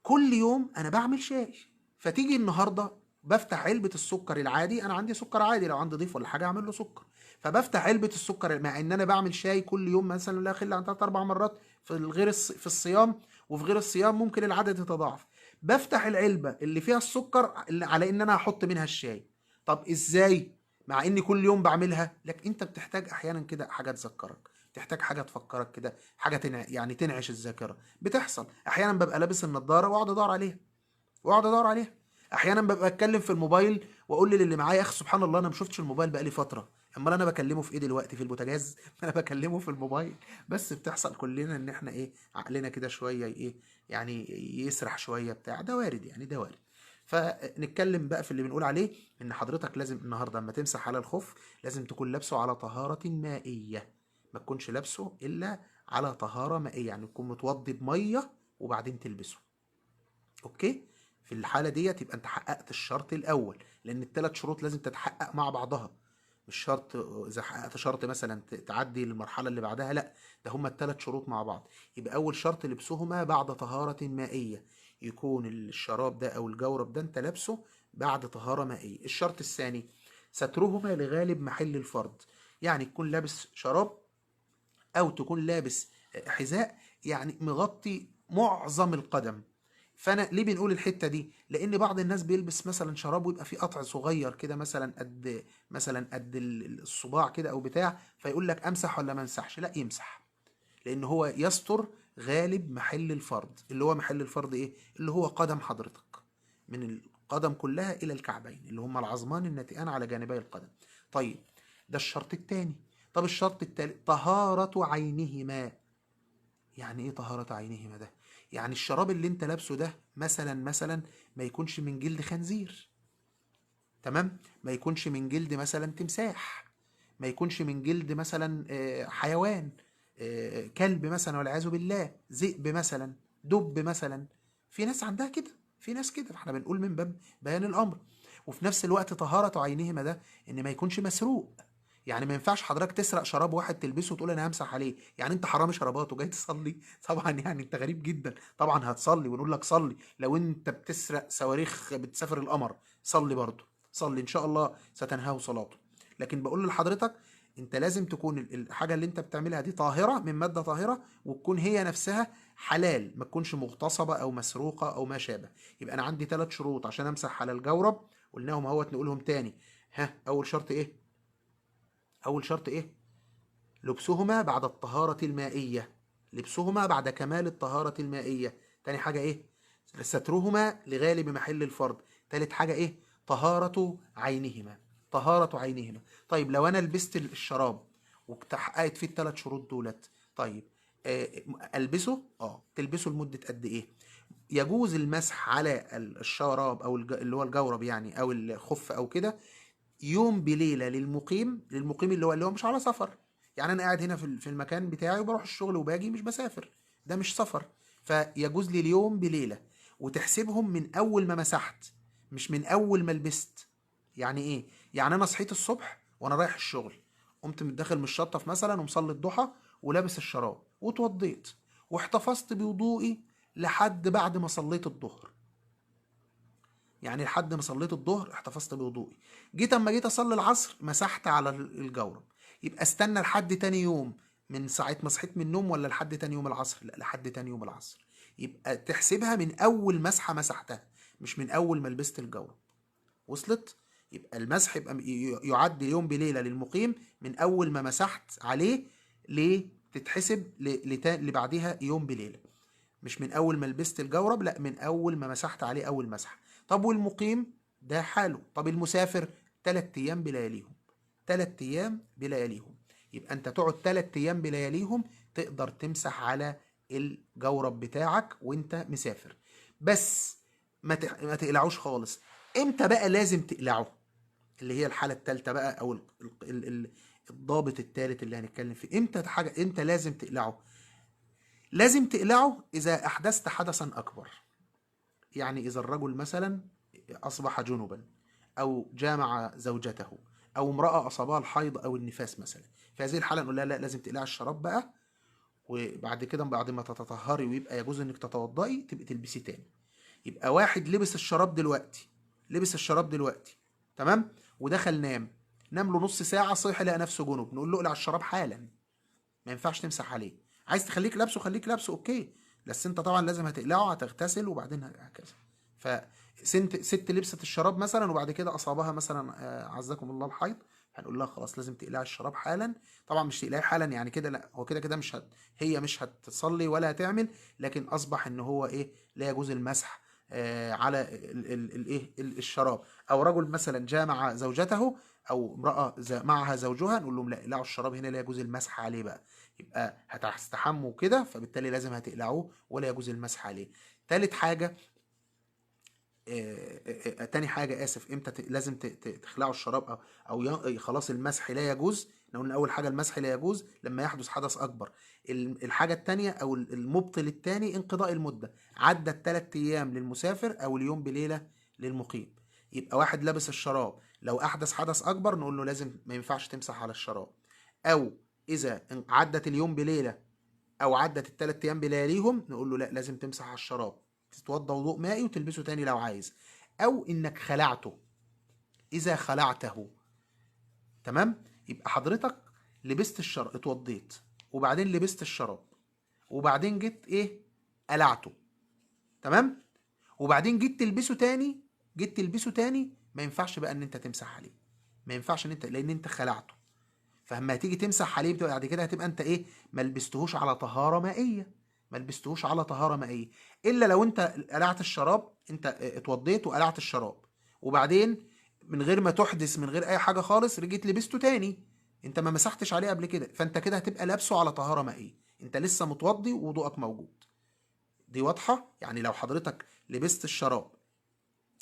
كل يوم انا بعمل شاي، فتيجي النهارده بفتح علبه السكر العادي، انا عندي سكر عادي لو عندي ضيف ولا حاجه اعمل له سكر، فبفتح علبه السكر مع ان انا بعمل شاي كل يوم مثلا لا يقل عن 3 4 مرات في الغير في الصيام، وفي غير الصيام ممكن العدد يتضاعف. بفتح العلبه اللي فيها السكر على ان انا هحط منها الشاي. طب ازاي مع اني كل يوم بعملها؟ لك انت بتحتاج احيانا كده حاجه تذكرك، تحتاج حاجه تفكرك كده، حاجه يعني تنعش الذاكره. بتحصل احيانا ببقى لابس النضاره واقعد ادور عليها واقعد ادور عليها. احيانا ببقى اتكلم في الموبايل واقول للي معايا يا اخي سبحان الله انا ما شفتش الموبايل بقالي فتره، امال انا بكلمه في ايه دلوقتي؟ في البوتاجاز؟ انا بكلمه في الموبايل. بس بتحصل كلنا ان احنا ايه عقلنا كده شويه ايه يعني يسرح شويه بتاع ده، وارد يعني ده وارد. فنتكلم بقى في اللي بنقول عليه، ان حضرتك لازم النهارده اما تمسح على الخف لازم تكون لابسه على طهاره مائيه، ما تكونش لابسه الا على طهاره مائيه، يعني تكون متوضي بميه وبعدين تلبسه. اوكي؟ في الحاله ديت يبقى انت حققت الشرط الاول، لان ال3 شروط لازم تتحقق مع بعضها. مش شرط اذا حققت شرط مثلا تعدي للمرحله اللي بعدها، لا، ده هما ال3 شروط مع بعض. يبقى اول شرط لبسهما بعد طهاره مائيه، يكون الشراب ده او الجورب ده انت لابسه بعد طهاره مائيه. الشرط الثاني سترهما لغالب محل الفرض، يعني تكون لابس شراب او تكون لابس حذاء يعني مغطي معظم القدم. فانا ليه بنقول الحته دي؟ لان بعض الناس بيلبس مثلا شراب ويبقى فيه قطع صغير كده، مثلا قد الصباع كده او بتاع، فيقول لك امسح ولا ما امسحش؟ لا، يمسح، لان هو يستر غالب محل الفرض. اللي هو محل الفرض ايه؟ اللي هو قدم حضرتك، من القدم كلها الى الكعبين، اللي هم العظمان الناتئان على جانبي القدم. طيب، ده الشرط الثاني. طب الشرط الثالث، طهارة عينهما. يعني ايه طهارة عينهما ده؟ يعني الشراب اللي انت لابسه ده مثلا ما يكونش من جلد خنزير، تمام؟ ما يكونش من جلد مثلا تمساح، ما يكونش من جلد مثلا حيوان، كلب مثلا والعياذ بالله، ذئب مثلا، دب مثلا. في ناس عندها كده، في ناس كده، فاحنا بنقول من باب بيان الامر. وفي نفس الوقت طهارة عينهما ده ان ما يكونش مسروق. يعني ما ينفعش حضرتك تسرق شراب واحد تلبسه وتقول انا همسح عليه. يعني انت حرامي شرابات وجاي تصلي؟ طبعا يعني انت غريب جدا. طبعا هتصلي ونقول لك صلي. لو انت بتسرق صواريخ بتسافر القمر، صلي برضه، صلي ان شاء الله ستنهاه صلاته. لكن بقول لحضرتك، انت لازم تكون الحاجه اللي انت بتعملها دي طاهره من ماده طاهره، وتكون هي نفسها حلال، ما تكونش مغتصبه او مسروقه او ما شابه. يبقى انا عندي 3 شروط عشان امسح على الجورب، قلناهم اهوت، نقولهم تاني. ها، اول شرط ايه؟ اول شرط ايه؟ لبسهما بعد الطهاره المائيه، لبسهما بعد كمال الطهاره المائيه. تاني حاجه ايه؟ سترهما لغالب محل الفرض. تالت حاجه ايه؟ طهاره عينهما، طهاره عينهما. طيب لو انا لبست الشراب وتحققت فيه ال3 شروط دولت، طيب البسه؟ تلبسه لمده قد ايه؟ يجوز المسح على الشراب او اللي هو الجورب يعني، او الخف او كده، يوم بليله للمقيم. للمقيم اللي هو مش على سفر. يعني انا قاعد هنا في المكان بتاعي وبروح الشغل وباجي، مش بسافر، ده مش سفر. فيجوز لي اليوم بليله، وتحسبهم من اول ما مسحت، مش من اول ما لبست. يعني ايه؟ يعني انا صحيت الصبح وانا رايح الشغل، قمت داخل من الشطف مثلا ومصلي الضحى ولابس الشراب واتوضيت واحتفظت بوضوئي لحد بعد ما صليت الظهر. يعني لحد ما صليت الظهر احتفظت بوضوئي. اما جيت اصلي العصر مسحت على الجورب. يبقى استنى لحد تاني يوم من ساعة ما صحيت من النوم، ولا لحد تاني يوم العصر؟ لا، لحد تاني يوم العصر. يبقى تحسبها من اول مسحة مسحتها، مش من اول ما لبست الجورب. وصلت؟ يبقى المسح يبقى يعد يوم بليلة للمقيم من اول ما مسحت عليه. ليه تتحسب اللي بعدها يوم بليلة؟ مش من اول ما لبست الجورب، لا، من اول ما مسحت عليه اول مسحه. طب والمقيم ده حاله. طب المسافر 3 ايام بلياليهم، 3 ايام بلياليهم. يبقى انت تقعد 3 ايام بلياليهم تقدر تمسح على الجورب بتاعك وانت مسافر. بس ما تقلعوش خالص. امتى بقى لازم تقلعه؟ اللي هي الحالة الثالثة بقى، او الضابط الثالث اللي هنتكلم فيه. امتى لازم تقلعه؟ لازم تقلعه إذا أحدثت حدثا أكبر. يعني إذا الرجل مثلا أصبح جنبا، أو جامع زوجته، أو امرأة أصابها الحيض أو النفاس مثلا. في هذه الحالة نقول لها لا، لازم تقلع الشراب بقى، وبعد كده بعد ما تتطهري ويبقى يجوز إنك تتوضئي تبقي تلبسي تاني. يبقى واحد لبس الشراب دلوقتي، لبس الشراب دلوقتي، تمام، ودخل نام له نص ساعة، صحي لقى نفسه جنب، نقول له اقلع الشراب حالا، ما ينفعش تمسح عليه. عايز تخليك لابسه خليك لابسه، اوكي، بس انت طبعا لازم هتقلعه، هتغتسل، وبعدين هكذا. ست لبست الشراب مثلا وبعد كده اصابها مثلا عزكم الله الحيض، هنقول لها خلاص لازم تقلعي الشراب حالا. طبعا مش تقلعيه حالا يعني كده، لا، هو كده كده مش هي مش هتصلي ولا هتعمل، لكن اصبح ان هو ايه، لا يجوز المسح على الايه الشراب. او رجل مثلا جامع زوجته، او امراه معها زوجها، نقول لهم لا، اقلعوا الشراب هنا، لا يجوز المسح عليه بقى. يبقى هتستحموا كده، فبالتالي لازم هتقلعوه ولا يجوز المسح عليه. تالت حاجه، تاني حاجة آسف، امتى لازم تخلعوا الشراب، أو خلاص المسح لا يجوز. احنا قلنا أول حاجة المسح لا يجوز لما يحدث حدث أكبر. الحاجة التانية أو المبطل التاني انقضاء المدة، عدى ال3 أيام للمسافر أو اليوم بليلة للمقيم. يبقى واحد لابس الشراب، لو أحدث حدث أكبر نقول له لازم، ما ينفعش تمسح على الشراب. أو إذا عدت اليوم بليلة، أو عدت ال3 أيام بلياليهم، نقول له لا، لازم تمسح على الشراب، تتوضى وضوء مائي وتلبسه تاني لو عايز. او انك خلعته، اذا خلعته، تمام. يبقى حضرتك لبست الشراب، اتوضيت وبعدين لبست الشراب وبعدين جيت ايه قلعته، تمام، وبعدين جيت تلبسه تاني، ما ينفعش بقى ان انت تمسح عليه، ما ينفعش ان انت، لان انت خلعته. فاما هتيجي تمسح عليه بتبقى بعد كده هتبقى انت ايه، ما لبستهوش على طهاره مائيه، ما لبستهوش على طهاره مائيه. الا لو انت قلعت الشراب، انت اتوضيت وقلعت الشراب وبعدين من غير ما تحدث، من غير اي حاجه خالص، رجيت لبسته تاني، انت ما مسحتش عليه قبل كده، فانت كده هتبقى لابسه على طهاره مائيه، انت لسه متوضي ووضوءك موجود. دي واضحه؟ يعني لو حضرتك لبست الشراب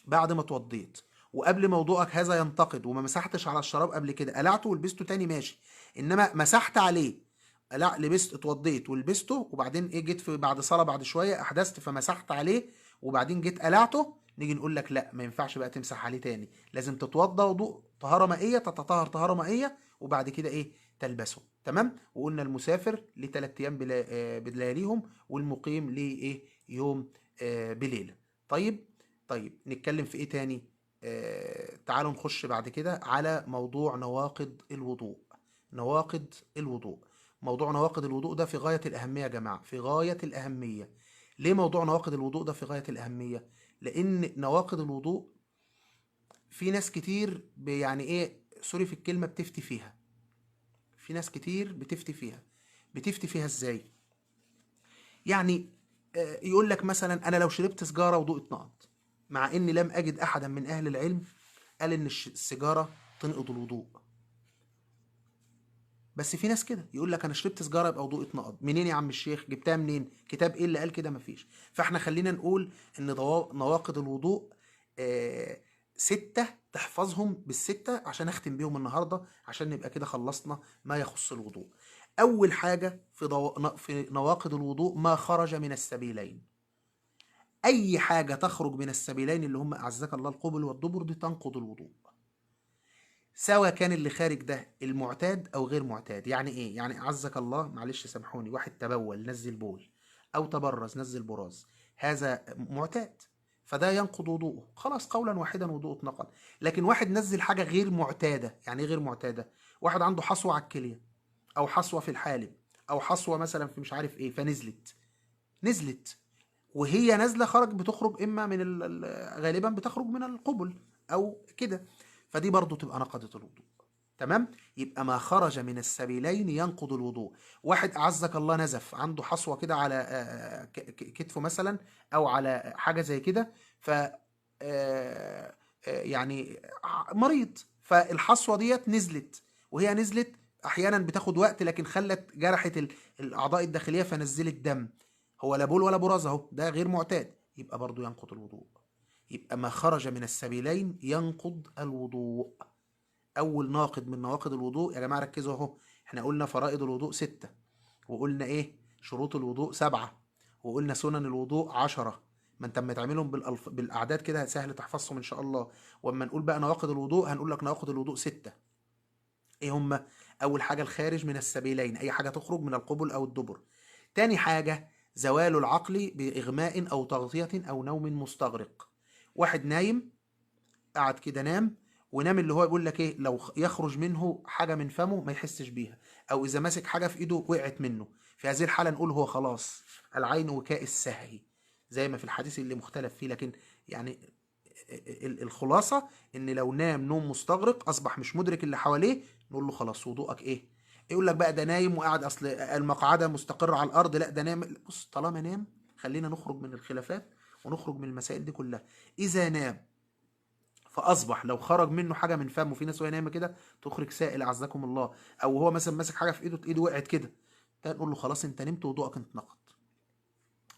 بعد ما اتوضيت وقبل موضوعك هذا ينتقد وما مسحتش على الشراب قبل كده، قلعته ولبسته تاني ماشي، انما مسحت عليه، لا لبست اتوضيت ولبسته وبعدين ايه جيت في بعد صلاة بعد شوية احدثت فمسحت عليه وبعدين جيت قلعته، نيجي نقول لك لا ما ينفعش بقى تمسح عليه تاني، لازم تتوضى وضوء طهارة مائية، تتطهر طهارة مائية وبعد كده ايه تلبسه، تمام. وقلنا المسافر لثلاث ايام بلياليهم، والمقيم لايه يوم بليلة. طيب، طيب نتكلم في ايه تاني؟ تعالوا نخش بعد كده على موضوع نواقض الوضوء. نواقض الوضوء، موضوع نواقض الوضوء ده في غاية الأهمية يا جماعة، في غاية الأهمية. ليه موضوع نواقض الوضوء ده في غاية الأهمية؟ لأن نواقض الوضوء في ناس كتير يعني ايه، سوري في الكلمة، بتفتي فيها. في ناس كتير بتفتي فيها. بتفتي فيها ازاي؟ يعني يقول لك مثلا انا لو شربت سجارة وضوء اتنقض، مع اني لم اجد احدا من اهل العلم قال ان السيجاره تنقض الوضوء. بس في ناس كده يقول لك انا شربت سيجاره يبقى وضوء اتنقض. منين يا عم الشيخ؟ جبتها منين؟ كتاب ايه اللي قال كده؟ مفيش. فاحنا خلينا نقول ان نواقض الوضوء آه 6، تحفظهم بالستة عشان اختم بيهم النهارده، عشان نبقى كده خلصنا ما يخص الوضوء. اول حاجه في نواقض الوضوء ما خرج من السبيلين. اي حاجه تخرج من السبيلين اللي هم اعزك الله القبل والدبر دي تنقض الوضوء، سواء كان اللي خارج ده المعتاد او غير معتاد. يعني ايه؟ يعني اعزك الله، معلش سامحوني، واحد تبول نزل بول او تبرز نزل براز، هذا معتاد فده ينقض وضوءه، خلاص قولا واحدا وضوءه اتنقض. لكن واحد نزل حاجه غير معتاده، يعني ايه غير معتاده؟ واحد عنده حصوه على الكليه او حصوه في الحالب او حصوه مثلا في مش عارف ايه، نزلت وهي نازله بتخرج اما من غالبا بتخرج من القبل او كده، فدي برضو تبقى نقضت الوضوء، تمام. يبقى ما خرج من السبيلين ينقض الوضوء. واحد اعزك الله نزف عنده حصوه كده على كتفه مثلا او على حاجه زي كده، ف يعني مريض، فالحصوه ديت نزلت، وهي نزلت احيانا بتاخد وقت لكن خلت جرحت الاعضاء الداخليه فنزلت دم، هو لا بول ولا براز اهو، ده غير معتاد، يبقى برضو ينقض الوضوء. يبقى ما خرج من السبيلين ينقض الوضوء. اول ناقض من نواقض الوضوء يا جماعه ركزوا اهو، احنا قلنا فرائض الوضوء 6، وقلنا ايه شروط الوضوء 7، وقلنا سنن الوضوء 10. ما انت اما تعملهم بالاعداد كده سهل تحفظهم ان شاء الله. واما نقول بقى نواقض الوضوء هنقول لك نواقض الوضوء 6. ايه هما؟ اول حاجه الخارج من السبيلين، اي حاجه تخرج من القبل او الدبر. تاني حاجه زوال العقل باغماء او تغطيه او نوم مستغرق. واحد نايم، قعد كده نام، ونام اللي هو بيقول لك ايه، لو يخرج منه حاجه من فمه ما يحسش بيها، او اذا ماسك حاجه في ايده وقعت منه، في هذه الحاله نقول هو خلاص العين وكاء السهي، زي ما في الحديث اللي مختلف فيه، لكن يعني الخلاصه ان لو نام نوم مستغرق اصبح مش مدرك اللي حواليه، نقول له خلاص وضوءك ايه. يقول لك بقى ده نايم وقاعد اصل المقعده مستقره على الارض، لا ده نام. بص طالما نام، خلينا نخرج من الخلافات ونخرج من المسائل دي كلها. اذا نام فاصبح لو خرج منه حاجه من فمه، في ناس وهي نايمه كده تخرج سائل اعزكم الله، او هو مثلا ماسك حاجه في ايده، ايده وقعت كده، ده نقول له خلاص انت نمت وضوءك اتنقض،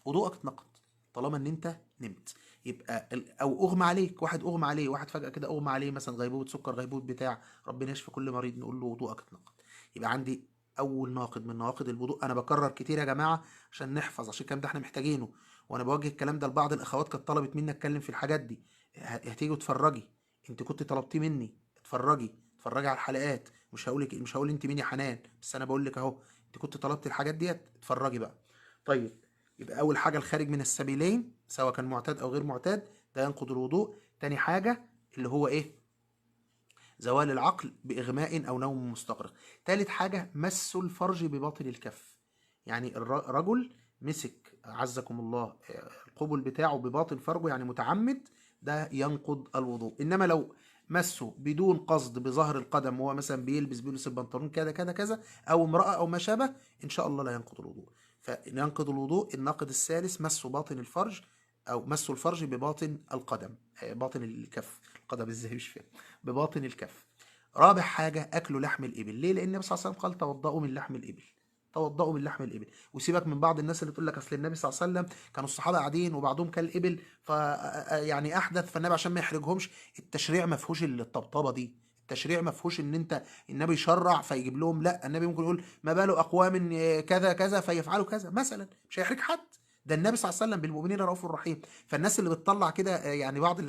وضوءك اتنقض طالما ان انت نمت. يبقى او اغمى عليك، واحد اغمى عليه، واحد فجاه كده اغمى عليه مثلا، غيبوبه سكر، غيبوبه بتاع، ربنا يشفي كل مريض، نقول له وضوءك اتنقض. يبقى عندي اول ناقض من نواقض الوضوء. انا بكرر كتير يا جماعه عشان نحفظ، عشان الكلام ده احنا محتاجينه، وانا بوجه الكلام ده لبعض الاخوات كانت طلبت مني اتكلم في الحاجات دي. هتيجي وتفرجي، انت كنت طلبتيه مني، اتفرجي على الحلقات، مش هقول انت مين يا حنان، بس انا بقول لك اهو، انت كنت طلبت الحاجات ديت، اتفرجي بقى. طيب، يبقى اول حاجه الخارج من السبيلين سواء كان معتاد او غير معتاد ده ينقض الوضوء. تاني حاجه اللي هو ايه؟ زوال العقل بإغماء أو نوم مستغرق. تالت حاجة مس الفرج بباطن الكف، يعني الرجل مسك عزكم الله القبل بتاعه بباطن فرجه يعني متعمد، ده ينقض الوضوء. إنما لو مسه بدون قصد بظهر القدم، وهو مثلا بيلبس البنطلون كذا كذا كذا، أو امرأة أو ما شابه، إن شاء الله لا ينقض الوضوء. فينقض الوضوء الناقض الثالث مس باطن الفرج، أو مس الفرج بباطن القدم، باطن الكف، القدم ازاي مش فاهم، بباطن الكف. رابع حاجة أكل لحم الإبل. ليه؟ لأن النبي صلى الله عليه وسلم قال توضؤوا من لحم الإبل، توضؤوا من لحم الإبل. وسيبك من بعض الناس اللي تقول لك أصل النبي صلى الله عليه وسلم كانوا الصحابة قاعدين وبعضهم كان الإبل يعني أحدث، فالنبي عشان ما يحرجهمش. التشريع ما فيهوش الطبطبة دي، التشريع ما فيهوش ان انت النبي يشرع فيجيب لهم، لا، النبي ممكن يقول ما بال اقوام كذا كذا فيفعلوا كذا مثلا، مش هيحرج حد. ده النبي صلى الله عليه وسلم بالمؤمنين رؤوف رحيم. فالناس اللي بتطلع كده يعني بعض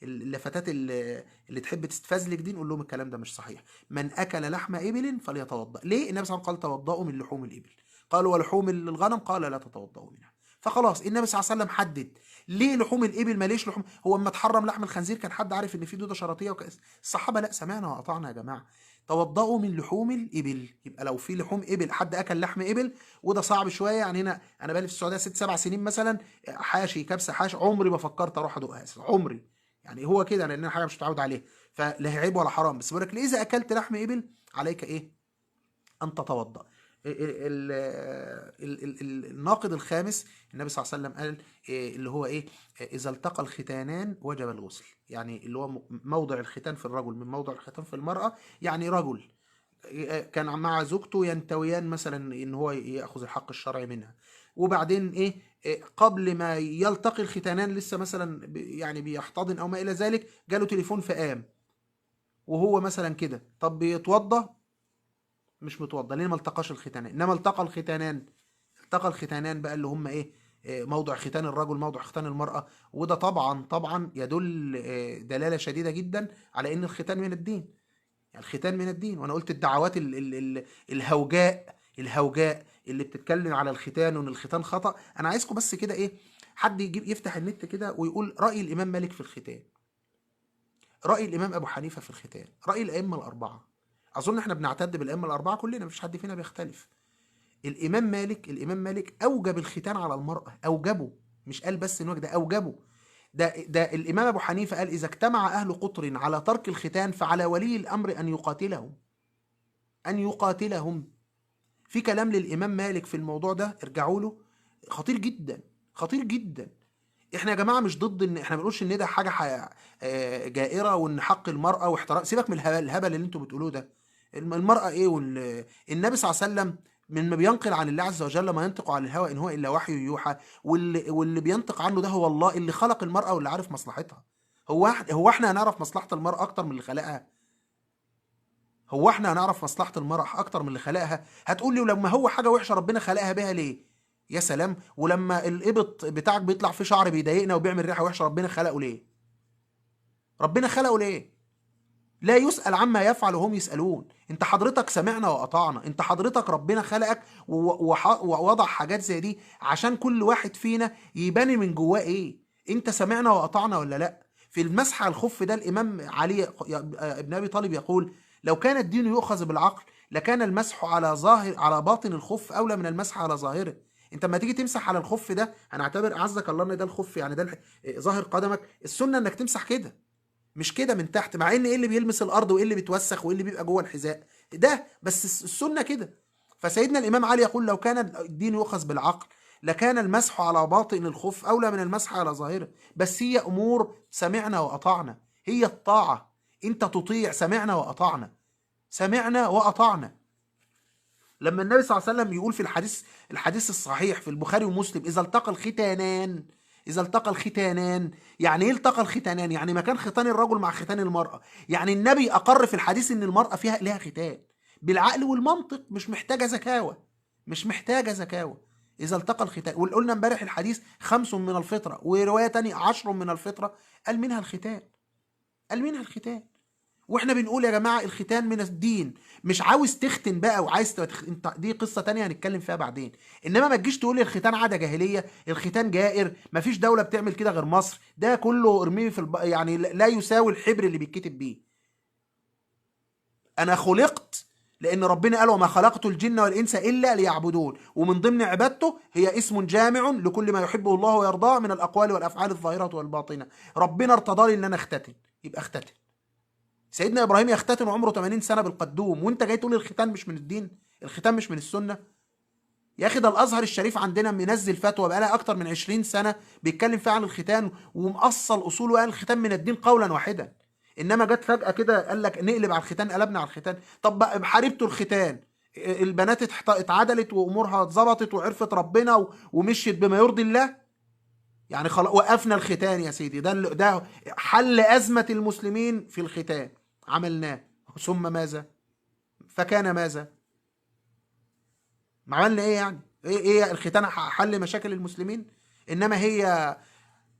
اللفتات اللي تحب تستفزلك دي، نقول لهم الكلام ده مش صحيح. من اكل لحم ابل فليتوضا. ليه؟ النبي صلى الله عليه وسلم قال توضؤوا من لحوم الابل. قالوا ولحوم الغنم؟ قال لا تتوضؤوا منها. فخلاص النبي صلى الله عليه وسلم حدد ليه لحوم الابل، ما ليش لحوم. هو اما اتحرم لحم الخنزير كان حد عارف ان في دوده شرطيه الصحابه لا، سمعنا واطعنا يا جماعه. توضؤوا من لحوم الابل. يبقى لو في لحوم ابل، حد اكل لحم ابل، وده صعب شويه يعني. هنا انا بقالي في السعوديه 6 7 سنين مثلا، حاشي كبسه حاشي، عمري ما فكرت اروح ادوقها، عمري يعني. هو كده لان حاجه مش متعود عليها، فلا عيب ولا حرام. بس بقول لك اذا اكلت لحم ابل عليك ايه؟ ان تتوضا. الناقض الخامس النبي صلى الله عليه وسلم قال اللي هو ايه؟ اذا التقى الختانان وجب الغسل. يعني اللي هو موضع الختان في الرجل من موضع الختان في المرأة. يعني رجل كان مع زوجته ينتويان مثلا ان هو ياخذ الحق الشرعي منها، وبعدين ايه قبل ما يلتقي الختانان لسه مثلا يعني بيحتضن او ما الى ذلك، جاله تليفون فقام وهو مثلا كده، طب بيتوضى؟ مش متوضى ليه؟ ما التقاش الختانان. انما التقى الختانان، التقى الختانان بقى اللي هم ايه؟ موضع ختان الرجل موضع ختان المرأة. وده طبعا يدل دلالة شديدة جدا على ان الختان من الدين. يعني الختان من الدين. وانا قلت الدعوات الهوجاء اللي بتتكلم على الختان وان الختان خطأ. انا عايزكم بس كده ايه، حد يجيب يفتح النت كده ويقول رأي الامام مالك في الختان، رأي الامام ابو حنيفة في الختان، رأي الائمة الاربعة. اظن احنا بنعتد بالائمة الاربعة كلنا، مفيش حد فينا بيختلف. الامام مالك اوجب الختان على المرأة، اوجبه، مش قال بس انه ده اوجبه. ده الامام ابو حنيفة قال اذا اجتمع اهل قطر على ترك الختان فعلى ولي الامر ان يقاتلهم، ان يقاتلهم. في كلام للامام مالك في الموضوع ده، ارجعوا له، خطير جدا، خطير جدا. احنا يا جماعه مش ضد ان احنا ما بنقولش ان ده حاجه جائره، وان حق المراه واحترام. سيبك من الهبل اللي انتوا بتقولوه ده. المراه ايه النبي صلى الله عليه وسلم من ما بينقل عن الله عز وجل ما ينطق عن الهوى ان هو الا وحي يوحى. واللي بينطق عنه ده هو الله اللي خلق المراه واللي عارف مصلحتها. هو احنا هنعرف مصلحه المراه اكتر من اللي خلقها؟ هو احنا هنعرف مصلحة المرأة اكتر من اللي خلقها؟ هتقول لي ولما هو حاجة وحشة ربنا خلقها بيها ليه؟ يا سلام. ولما الابط بتاعك بيطلع فيه شعر بيضايقنا وبيعمل ريحة وحشة ربنا خلقه ليه؟ ربنا خلقه ليه؟ لا يسأل عما يفعل وهم يسألون. انت حضرتك سمعنا وأطعنا. انت حضرتك ربنا خلقك ووضع حاجات زي دي عشان كل واحد فينا يبان من جواه ايه. انت سمعنا وأطعنا ولا لا؟ في المسح على الخف ده الامام علي ابن ابي طالب يقول لو كان الدين يؤخذ بالعقل لكان المسح على باطن الخف اولى من المسح على ظاهره. انت لما تيجي تمسح على الخف ده، هنعتبر اعزك الله ان ده الخف، يعني ده ظاهر قدمك، السنه انك تمسح كده مش كده من تحت. مع ان ايه اللي بيلمس الارض وايه اللي بيتوسخ وايه اللي بيبقى جوه الحذاء ده، بس السنه كده. فسيدنا الامام علي يقول لو كان الدين يؤخذ بالعقل لكان المسح على باطن الخف اولى من المسح على ظاهره. بس هي امور سمعنا واطعنا، هي الطاعه. انت تطيع، سمعنا واطعنا، سمعنا واطعنا. لما النبي صلى الله عليه وسلم يقول في الحديث الصحيح في البخاري ومسلم اذا التقى الختانان، اذا التقى الختانان، يعني ايه التقى الختانان؟ يعني مكان ختان الرجل مع ختان المرأة. يعني النبي اقر في الحديث ان المرأة فيها لها ختان بالعقل والمنطق، مش محتاجة زكاوة، مش محتاجة زكاوة. اذا التقى الختان، وقلنا امبارح الحديث 5 من الفطرة، ورواية تانية 10 من الفطرة، قال منها الختان، قال منها الختان. واحنا بنقول يا جماعه الختان من الدين. مش عاوز تختن بقى وعايز انت دي قصه تانية هنتكلم فيها بعدين. انما ما تجيش تقول لي الختان عاده جاهليه، الختان جائر، مفيش دوله بتعمل كده غير مصر، ده كله ارميه في يعني لا يساوي الحبر اللي بيتكتب بيه. انا خلقت لان ربنا قال وما خلقت الجن والانس الا ليعبدون، ومن ضمن عبادته هي اسم جامع لكل ما يحبه الله ويرضاه من الاقوال والافعال الظاهره والباطنه. ربنا ارتضى لي ان انا اختتن، يبقى اختتن. سيدنا ابراهيم يختتن وعمره 80 سنه بالقدوم، وانت جاي تقول الختان مش من الدين، الختان مش من السنه؟ يا اخي ده الازهر الشريف عندنا منزل فتوى بقالها اكتر من 20 سنه بيتكلم فيها عن الختان ومأصل اصوله، وقال الختان من الدين قولا واحدا. انما جت فجاه كده قال لك نقلب على الختان، قلبنا على الختان. طب بقى حاربتوا الختان، البنات اتعدلت وامورها اتظبطت وعرفت ربنا ومشيت بما يرضي الله، يعني خلاص وقفنا الختان يا سيدي. ده حل ازمه المسلمين في الختان، عملناه. ثم ماذا؟ فكان ماذا؟ ما عملنا ايه يعني؟ ايه الختان حل مشاكل المسلمين؟ انما هي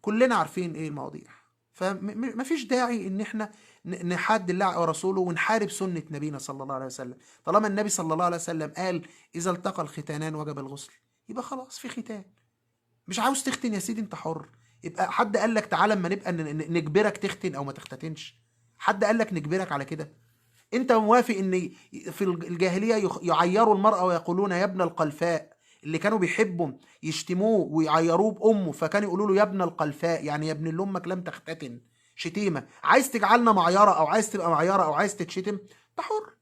كلنا عارفين ايه المواضيع. فمفيش داعي ان احنا نحاد الله ورسوله ونحارب سنة نبينا صلى الله عليه وسلم. طالما النبي صلى الله عليه وسلم قال اذا التقى الختانان وجب الغسل، يبقى خلاص في ختان. مش عاوز تختن يا سيدي انت حر. يبقى حد قال لك تعالى اما نبقى نجبرك تختن او ما تختتنش؟ حد قال لك نجبرك على كده؟ انت موافق ان في الجاهليه يعيروا المراه ويقولون يا ابن القلفاء؟ اللي كانوا بيحبوا يشتموه ويعيروه بامه فكانوا يقولوا له يا ابن القلفاء، يعني يا ابن اللي امك لم تختتن. شتيمه. عايز تجعلنا معيره او عايز تبقى معيره او عايز تتشتم، انت حر.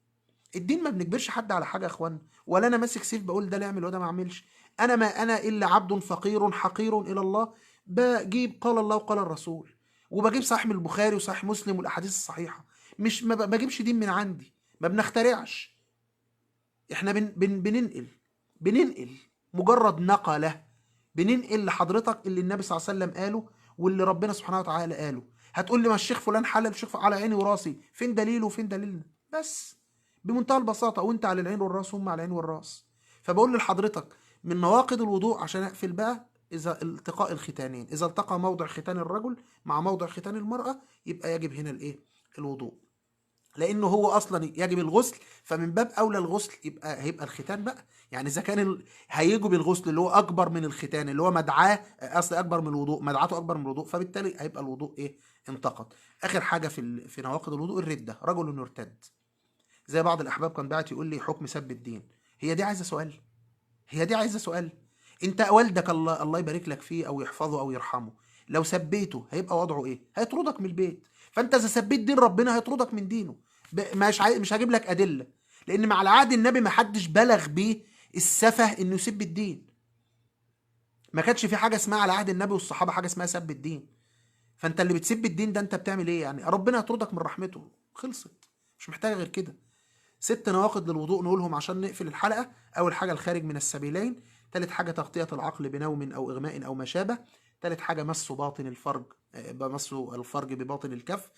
الدين ما بنجبرش حد على حاجه يا اخوان، ولا انا ماسك سيف بقول ده اللي اعمل وده ما اعملش. انا ما انا الا عبد فقير حقير الى الله، بجيب قال الله وقال الرسول، وبجيب صحيح البخاري وصحيح مسلم والاحاديث الصحيحه. مش ما بجيبش دين من عندي، ما بنخترعش. احنا بننقل مجرد نقله، بننقل لحضرتك اللي النبي صلى الله عليه وسلم قاله واللي ربنا سبحانه وتعالى قاله. هتقول لي ما الشيخ فلان حلل، الشيخ على عيني وراسي، فين دليله وفين دليلنا؟ بس بمنتهى البساطه، وانت على العين والراس وهم على العين والراس. فبقول لحضرتك من نواقض الوضوء عشان اقفل بقى، اذا التقاء الختانين، اذا التقى موضع ختان الرجل مع موضع ختان المراه يبقى يجب هنا الايه؟ الوضوء. لانه هو اصلا يجب الغسل، فمن باب اولى الغسل هيبقى الختان بقى. يعني اذا كان هيجب الغسل اللي هو اكبر من الختان، اللي هو مدعاه اصل اكبر من الوضوء، مدعاته اكبر من الوضوء، فبالتالي هيبقى الوضوء ايه؟ انتقض. اخر حاجه في نواقض الوضوء الرده، رجل يرتد. زي بعض الاحباب كان باعت يقول لي حكم سب الدين. هي دي عايزه سؤال؟ هي دي عايزه سؤال؟ انت والدك الله يبارك لك فيه او يحفظه او يرحمه، لو سبيته هيبقى وضعه ايه؟ هيطردك من البيت. فانت اذا سبيت دين ربنا هيطردك من دينه. مش هجيب لك ادله، لان مع العهد النبي ما حدش بلغ بيه السفه انه يسب الدين. ما كانش في حاجه اسمها على عهد النبي والصحابه حاجه اسمها سب الدين. فانت اللي بتسب الدين ده انت بتعمل ايه يعني؟ ربنا يطردك من رحمته، خلصت، مش محتاجه غير كده. 6 نواقض للوضوء نقولهم عشان نقفل الحلقه. اول حاجه الخارج من السبيلين. تالت حاجه تغطيه العقل بنوم او اغماء او ما شابه. تالت حاجه مس باطن الفرج، مس الفرج بباطن الكف.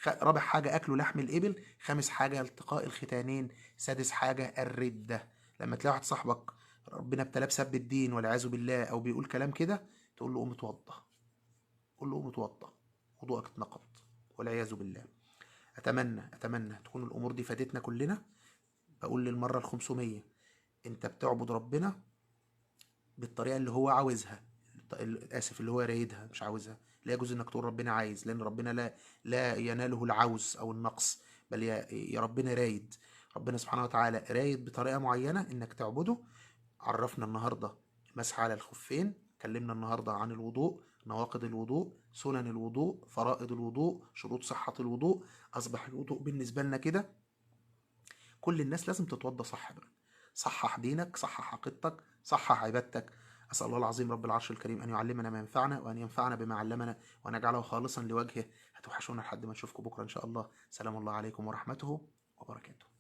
رابع حاجه اكل لحم الابل. خامس حاجه التقاء الختانين. سادس حاجه الرده. لما تلاقي واحد صاحبك ربنا ابتلاه بسب الدين والعياذ بالله او بيقول كلام كده، تقول له قوم اتوضى، قول له قوم اتوضى، وضوءك اتنقض والعياذ بالله. اتمنى تكون الامور دي فادتنا كلنا. بقول للمره ال500، انت بتعبد ربنا بالطريقه اللي هو عاوزها، اسف اللي هو رايدها مش عاوزها. لا يجوز انك تقول ربنا عايز، لان ربنا لا يناله العوز او النقص، بل يا ربنا رايد. ربنا سبحانه وتعالى رايد بطريقه معينه انك تعبده. عرفنا النهارده المسح على الخفين، اتكلمنا النهارده عن الوضوء، نواقض الوضوء، سنن الوضوء، فرائض الوضوء، شروط صحه الوضوء. اصبح الوضوء بالنسبه لنا كده كل الناس لازم تتوضى صح بقى. صحح دينك، صحح عقيدتك، صحح عبادتك. أسأل الله العظيم رب العرش الكريم أن يعلمنا ما ينفعنا وأن ينفعنا بما علمنا وأن يجعله خالصا لوجهه. هتوحشونا لحد ما نشوفكم بكرة إن شاء الله. سلام الله عليكم ورحمته وبركاته.